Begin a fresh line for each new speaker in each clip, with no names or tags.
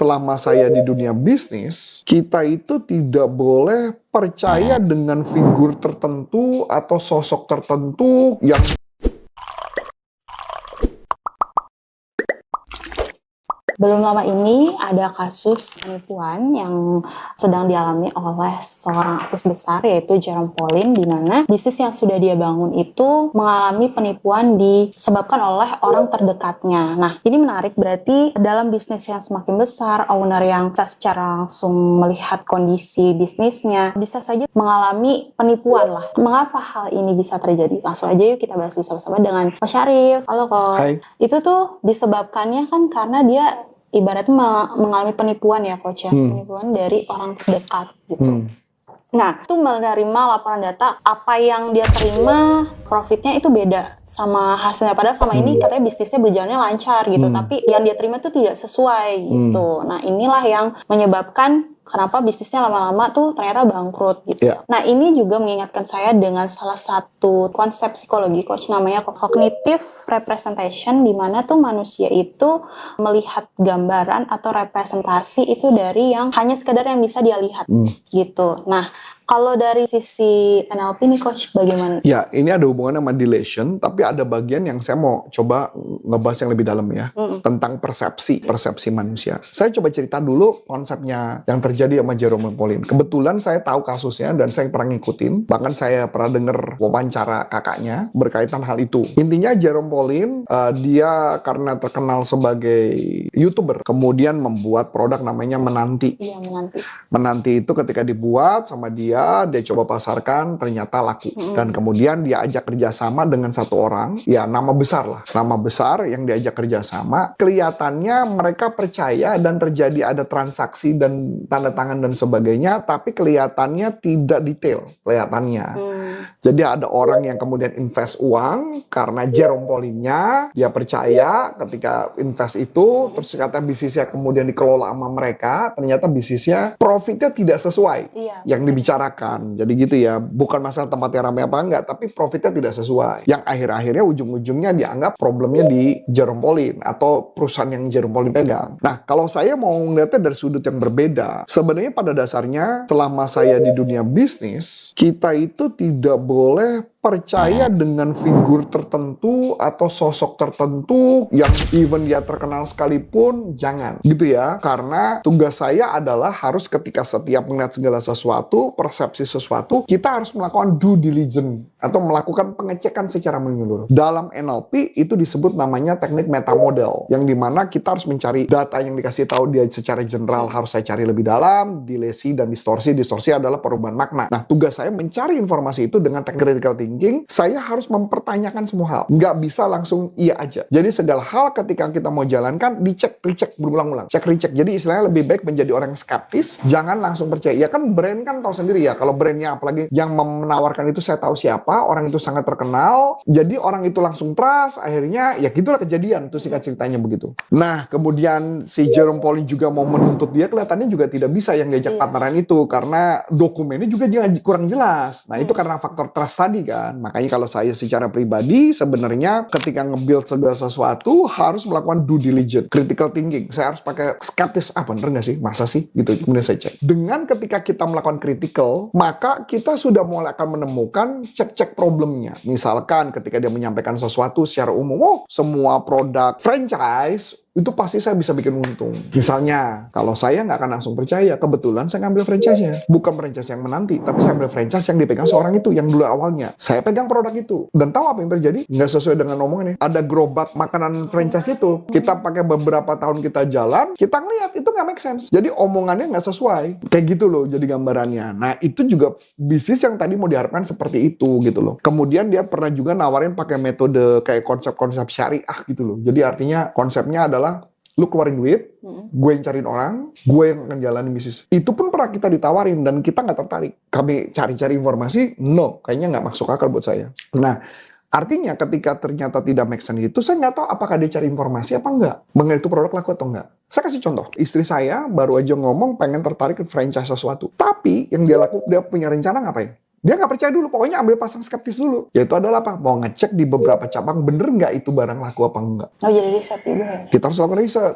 selama saya di dunia bisnis, kita itu tidak boleh percaya dengan figur tertentu atau sosok tertentu yang
belum lama ini ada kasus penipuan yang sedang dialami oleh seorang artis besar yaitu Jerome Pauline, di mana bisnis yang sudah dia bangun itu mengalami penipuan disebabkan oleh orang terdekatnya. Nah, ini menarik, berarti dalam bisnis yang semakin besar, owner yang secara langsung melihat kondisi bisnisnya bisa saja mengalami penipuan lah. Mengapa hal ini bisa terjadi? Langsung aja yuk kita bahas bersama-sama dengan Coach Syarif. Halo Coach.
Hai.
Itu tuh disebabkannya kan karena dia ibaratnya mengalami penipuan ya Coach ya, penipuan dari orang terdekat gitu. Nah, itu menerima laporan data, apa yang dia terima profitnya itu beda sama hasilnya. Padahal sama ini katanya bisnisnya berjalannya lancar gitu, tapi yang dia terima tuh tidak sesuai gitu. Nah, inilah yang menyebabkan kenapa bisnisnya lama-lama tuh ternyata bangkrut gitu.
Yeah.
Nah, ini juga mengingatkan saya dengan salah satu konsep psikologi Coach, namanya cognitive representation, di mana tuh manusia itu melihat gambaran atau representasi itu dari yang hanya sekedar yang bisa dia lihat gitu. Nah, kalau dari sisi NLP nih Coach, bagaimana?
Ya, ini ada hubungannya sama delusion, tapi ada bagian yang saya mau coba ngebahas yang lebih dalam ya, tentang persepsi manusia. Saya coba cerita dulu konsepnya yang terjadi sama Jerome Pauline. Kebetulan saya tahu kasusnya dan saya pernah ngikutin, bahkan saya pernah dengar wawancara kakaknya berkaitan hal itu. Intinya Jerome Pauline, dia karena terkenal sebagai YouTuber, kemudian membuat produk namanya Menanti.
Iya, Menanti.
Menanti itu ketika dibuat sama dia coba pasarkan, ternyata laku. Dan kemudian dia ajak kerjasama dengan satu orang, ya nama besar lah. Nama besar yang diajak kerjasama, kelihatannya mereka percaya dan terjadi ada transaksi dan tanda tangan dan sebagainya, tapi kelihatannya tidak detail, kelihatannya. Jadi ada orang yang kemudian invest uang, karena Jerome Pauline-nya, dia percaya ketika invest itu, terus kata bisnisnya kemudian dikelola sama mereka, ternyata bisnisnya profitnya tidak sesuai yang dibicarakan. Jadi gitu ya, bukan masalah tempatnya ramai apa enggak, tapi profitnya tidak sesuai. Yang akhir-akhirnya ujung-ujungnya dianggap problemnya di Jerome Pauline atau perusahaan yang Jerome Pauline pegang. Nah, kalau saya mau melihatnya dari sudut yang berbeda, sebenarnya pada dasarnya selama saya di dunia bisnis, kita itu tidak boleh percaya dengan figur tertentu atau sosok tertentu yang even dia terkenal sekalipun, jangan gitu ya. Karena tugas saya adalah harus ketika setiap melihat segala sesuatu, persepsi sesuatu, kita harus melakukan due diligence atau melakukan pengecekan secara menyeluruh. Dalam NLP itu disebut namanya teknik meta model, yang dimana kita harus mencari data yang dikasih tahu dia secara general, harus saya cari lebih dalam, dilesi dan distorsi. Distorsi adalah perubahan makna. Nah, tugas saya mencari informasi itu dengan teknik critical thinking. Saya harus mempertanyakan semua hal. Nggak bisa langsung iya aja. Jadi segala hal ketika kita mau jalankan, dicek, recheck berulang-ulang. Cek, recheck. Jadi istilahnya lebih baik menjadi orang skeptis. Jangan langsung percaya. Ya kan brand kan tahu sendiri ya. Kalau brandnya apalagi yang menawarkan itu saya tahu siapa. Orang itu sangat terkenal. Jadi orang itu langsung trust. Akhirnya ya gitulah kejadian. Itu singkat ceritanya begitu. Nah kemudian si Jerome Pauline juga mau menuntut dia. Kelihatannya juga tidak bisa yang diajak partneran itu. Karena dokumennya juga kurang jelas. Nah itu karena faktor trust tadi kan. Makanya kalau saya secara pribadi sebenarnya ketika nge-build segala sesuatu harus melakukan due diligence, critical thinking. Saya harus pakai skeptis, bener nggak sih? Masa sih? Gitu. Kemudian saya cek. Dengan ketika kita melakukan critical, maka kita sudah mulai akan menemukan cek-cek problemnya. Misalkan ketika dia menyampaikan sesuatu secara umum, semua produk franchise itu pasti saya bisa bikin untung. Misalnya, kalau saya nggak akan langsung percaya, kebetulan saya ngambil franchise-nya. Bukan franchise yang Menanti, tapi saya ambil franchise yang dipegang seorang itu, yang dulu awalnya. Saya pegang produk itu. Dan tahu apa yang terjadi? Nggak sesuai dengan omongannya. Ada gerobak makanan franchise itu. Kita pakai beberapa tahun kita jalan, kita ngeliat, itu nggak make sense. Jadi omongannya nggak sesuai. Kayak gitu loh jadi gambarannya. Nah, itu juga bisnis yang tadi mau diharapkan seperti itu gitu loh. Kemudian dia pernah juga nawarin pakai metode kayak konsep-konsep syariah gitu loh. Jadi artinya konsepnya adalah lu keluarin duit, gue yang cariin orang, gue yang akan jalanin bisnis. Itu pun pernah kita ditawarin dan kita nggak tertarik. Kami cari-cari informasi, no, kayaknya nggak masuk akal buat saya. Nah, artinya ketika ternyata tidak make sense itu, saya nggak tahu apakah dia cari informasi apa enggak, mengenai itu produk laku atau enggak. Saya kasih contoh, istri saya baru aja ngomong pengen tertarik ke franchise sesuatu. Tapi yang dia lakukan, dia punya rencana ngapain? Dia nggak percaya dulu, pokoknya ambil pasang skeptis dulu. Yaitu adalah apa? Mau ngecek di beberapa cabang, bener nggak itu barang laku apa enggak.
Oh, jadi riset juga ya?
Kita harus lakukan riset.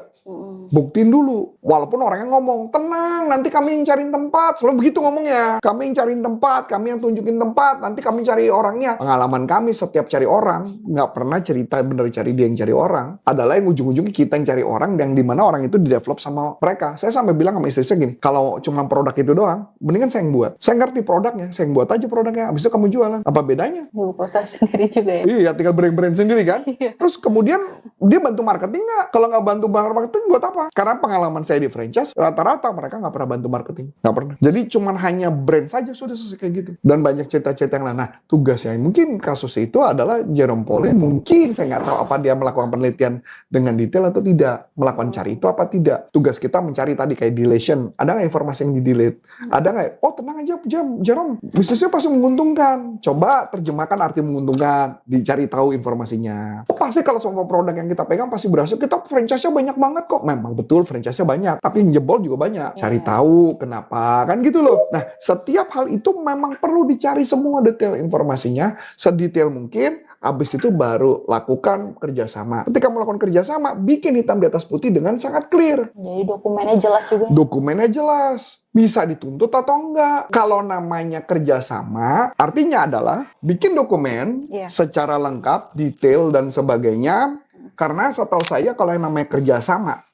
Buktiin dulu. Walaupun orangnya ngomong, tenang, nanti kami yang cariin tempat. Selalu begitu ngomongnya. Kami yang cariin tempat, kami yang tunjukin tempat, nanti kami cari orangnya. Pengalaman kami setiap cari orang, nggak pernah cerita bener cari dia yang cari orang. Adalah yang ujung-ujungnya kita yang cari orang, yang dimana orang itu di-develop sama mereka. Saya sampai bilang sama istri saya gini, kalau cuma produk itu doang, mendingan saya yang buat. Saya ngerti produknya, saya yang buat aja produknya. Abis itu kamu jualan. Apa bedanya?
Buka usaha sendiri juga ya.
Iya, tinggal brand-brand sendiri kan. Terus kemudian dia bantu marketing nggak? Kalau nggak bantu marketing, buat apa? Karena pengalaman saya di franchise, rata-rata mereka nggak pernah bantu marketing. Nggak pernah. Jadi cuman hanya brand saja sudah selesai kayak gitu. Dan banyak cerita-cerita yang lain. Nah, tugasnya mungkin kasus itu adalah Jerome Pauline. Mungkin saya nggak tahu apa dia melakukan penelitian dengan detail atau tidak. Melakukan cari itu apa tidak. Tugas kita mencari tadi kayak deletion. Ada nggak informasi yang di-delete? Ada nggak? Oh, tenang aja, Jerome. Bisnisnya pasti menguntungkan. Coba terjemahkan arti menguntungkan. Dicari tahu informasinya. Oh, pasti kalau semua produk yang kita pegang pasti berhasil. Kita franchise-nya banyak banget kok. Memang betul franchise-nya banyak. Tapi yang jebol juga banyak. Cari tahu kenapa. Kan gitu loh. Nah, setiap hal itu memang perlu dicari semua detail informasinya. Sedetail mungkin. Habis itu baru lakukan kerjasama. Ketika melakukan kerjasama, bikin hitam di atas putih dengan sangat clear.
Jadi dokumennya jelas juga.
Dokumennya jelas. Bisa dituntut atau enggak. Kalau namanya kerjasama, artinya adalah bikin dokumen secara lengkap, detail, dan sebagainya. Karena setahu saya kalau yang namanya kerjasama,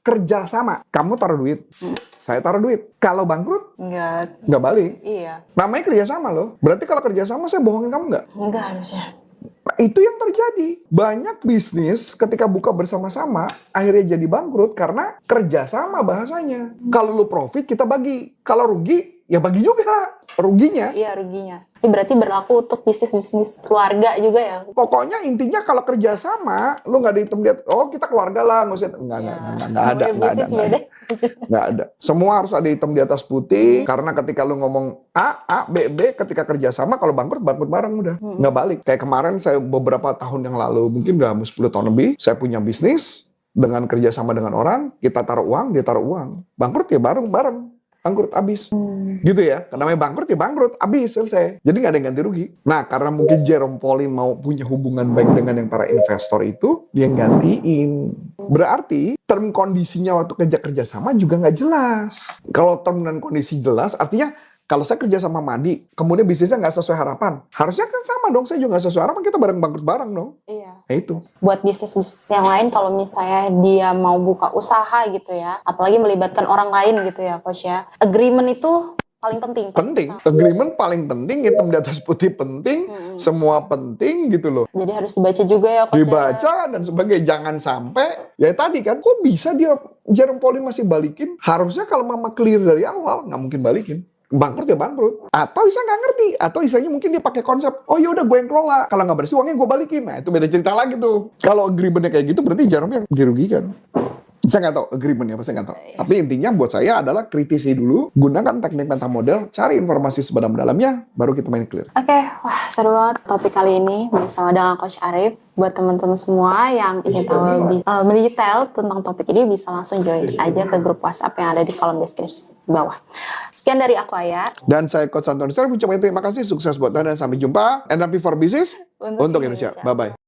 kamu taruh duit, saya taruh duit. Kalau bangkrut, nggak balik.
Iya.
Namanya kerjasama loh. Berarti kalau kerjasama saya bohongin kamu nggak?
Enggak harusnya.
Nah, itu yang terjadi. Banyak bisnis ketika buka bersama-sama, akhirnya jadi bangkrut karena kerjasama bahasanya. Kalau lu profit, kita bagi. Kalau rugi, ya bagi juga ruginya.
Iya, ruginya. Ini berarti berlaku untuk bisnis-bisnis keluarga juga ya?
Pokoknya intinya kalau kerjasama, lu nggak dihitung dia, oh kita keluarga lah, nggak usah, nggak ada. Semua harus ada hitam di atas putih, karena ketika lu ngomong A, B, ketika kerjasama, kalau bangkrut bareng udah, nggak balik. Kayak kemarin saya beberapa tahun yang lalu, mungkin udah 10 tahun lebih, saya punya bisnis, dengan kerjasama dengan orang, kita taruh uang, dia taruh uang. Bangkrut ya bareng. Bangkrut, abis. Gitu ya. Karena namanya bangkrut ya bangkrut, abis, selesai. Jadi nggak ada yang ganti rugi. Nah, karena mungkin Jerome Pauline mau punya hubungan baik dengan yang para investor itu, dia gantiin. Berarti, term kondisinya waktu kerja sama juga nggak jelas. Kalau term dan kondisi jelas, artinya kalau saya kerja sama Madi, kemudian bisnisnya nggak sesuai harapan, harusnya kan sama dong, saya juga nggak sesuai harapan, kita bangkrut bareng dong.
Iya.
Nah itu.
Buat bisnis-bisnis yang lain, kalau misalnya dia mau buka usaha gitu ya, apalagi melibatkan orang lain gitu ya, Coach ya, agreement itu paling penting.
Penting. Agreement paling penting, hitam di atas putih penting, semua penting gitu loh.
Jadi harus dibaca juga ya, Coach.
Dibaca dan sebagainya. Jangan sampai, ya tadi kan, kok bisa dia, Jerome Pauline masih balikin? Harusnya kalau mama clear dari awal, nggak mungkin balikin. Bangkrut ya bangkrut. Atau Isa nggak ngerti. Atau Isanya mungkin dia pakai konsep, oh ya udah gue yang kelola. Kalau nggak bersih uangnya gue balikin. Nah itu beda cerita lagi tuh. Kalau agreementnya kayak gitu berarti Jerome yang dirugikan. Saya nggak tahu agreementnya apa, saya nggak tahu. Tapi intinya buat saya adalah kritisi dulu, gunakan teknik mental model, cari informasi sedalam-dalamnya, baru kita main clear.
Oke, wah seru banget topik kali ini bersama dengan Coach Arif. Buat teman-teman semua yang ingin tahu lebih mendetail tentang topik ini, bisa langsung join aja ke grup WhatsApp yang ada di kolom deskripsi bawah. Sekian dari aku, Aya.
Dan saya Coach Antoni. Saya ucapkan terima kasih, sukses buat Anda dan sampai jumpa. And happy for business untuk Indonesia. Bye-bye.